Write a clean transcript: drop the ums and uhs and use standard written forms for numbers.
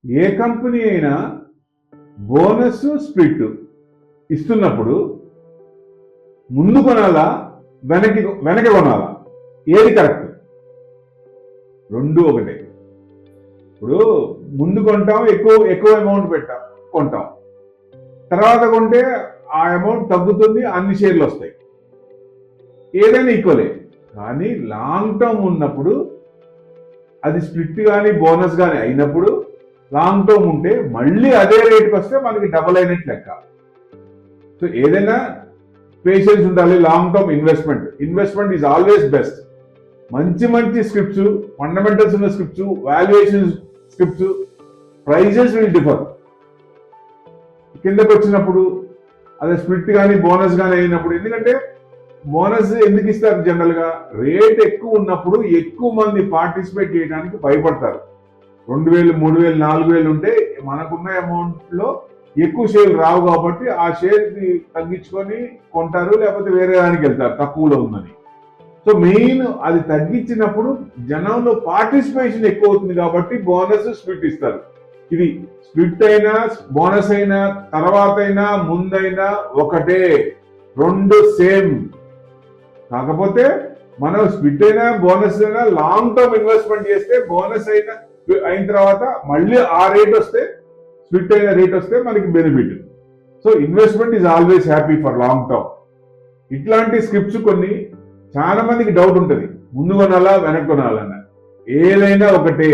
ఏ company అయినా bonus split ఇస్తున్నప్పుడు ముందు కొనాలా వెనక కొనాలా? ఏది కరెక్ట్? రెండు ఒకటే. ఇప్పుడు ముందు కొంటాం, ఎక్కువ అమౌంట్ కొంటాం, తర్వాత కొంటే ఆ అమౌంట్ తగ్గుతుంది, అన్ని షేర్లు వస్తాయి, ఏదైనా ఈక్వలే. కానీ లాంగ్ టర్మ్ ఉన్నప్పుడు అది స్ప్లిట్ కానీ బోనస్ కానీ అయినప్పుడు లాంగ్ టర్మ్ ఉంటే మళ్ళీ అదే రేట్కి వస్తే మనకి డబల్ అయినట్టు లెక్క. సో ఏదైనా పేషెన్స్ ఉండాలి. Long term investment is always best. మంచి స్క్రిప్ట్స్, ఫండమెంటల్స్ ఉన్న scripts, valuation scripts, prices will differ. కిందకి వచ్చినప్పుడు అదే స్ప్లిట్ కానీ బోనస్ కానీ అయినప్పుడు, ఎందుకంటే బోనస్ ఎందుకు ఇస్తారు? జనరల్ గా రేట్ ఎక్కువ ఉన్నప్పుడు ఎక్కువ మంది పార్టిసిపేట్ చేయడానికి భయపడతారు. 2000, 3000, 4000 ఉంటే మనకున్న అమౌంట్ లో ఎక్కువ షేర్లు రావు కాబట్టి ఆ షేర్ తగ్గించుకొని కొంటారు, లేకపోతే వేరే దానికి వెళ్తారు తక్కువలో ఉందని. సో మెయిన్ అది తగ్గించినప్పుడు జనంలో పార్టిసిపేషన్ ఎక్కువ అవుతుంది కాబట్టి బోనస్ స్ప్లిట్ ఇస్తారు. ఇది స్ప్లిట్ అయినా బోనస్ అయినా తర్వాత అయినా ముందైనా ఒకటే, రెండు సేమ్. కాకపోతే మనం స్ప్లిట్ అయినా బోనస్ అయినా లాంగ్ టర్మ్ ఇన్వెస్ట్మెంట్ చేస్తే బోనస్ అయిన తర్వాత మళ్ళీ ఆ రేట్ వస్తే, స్ప్లిట్ అయిన రేట్ వస్తే మనకి benefit. So investment is always happy for long term. ఇట్లాంటి స్క్రిప్ట్స్ కొన్ని చాలా మందికి డౌట్ ఉంటుంది, ముందు కొనాలా వెనక్కి కొనాలన్న. ఏదైనా ఒకటే.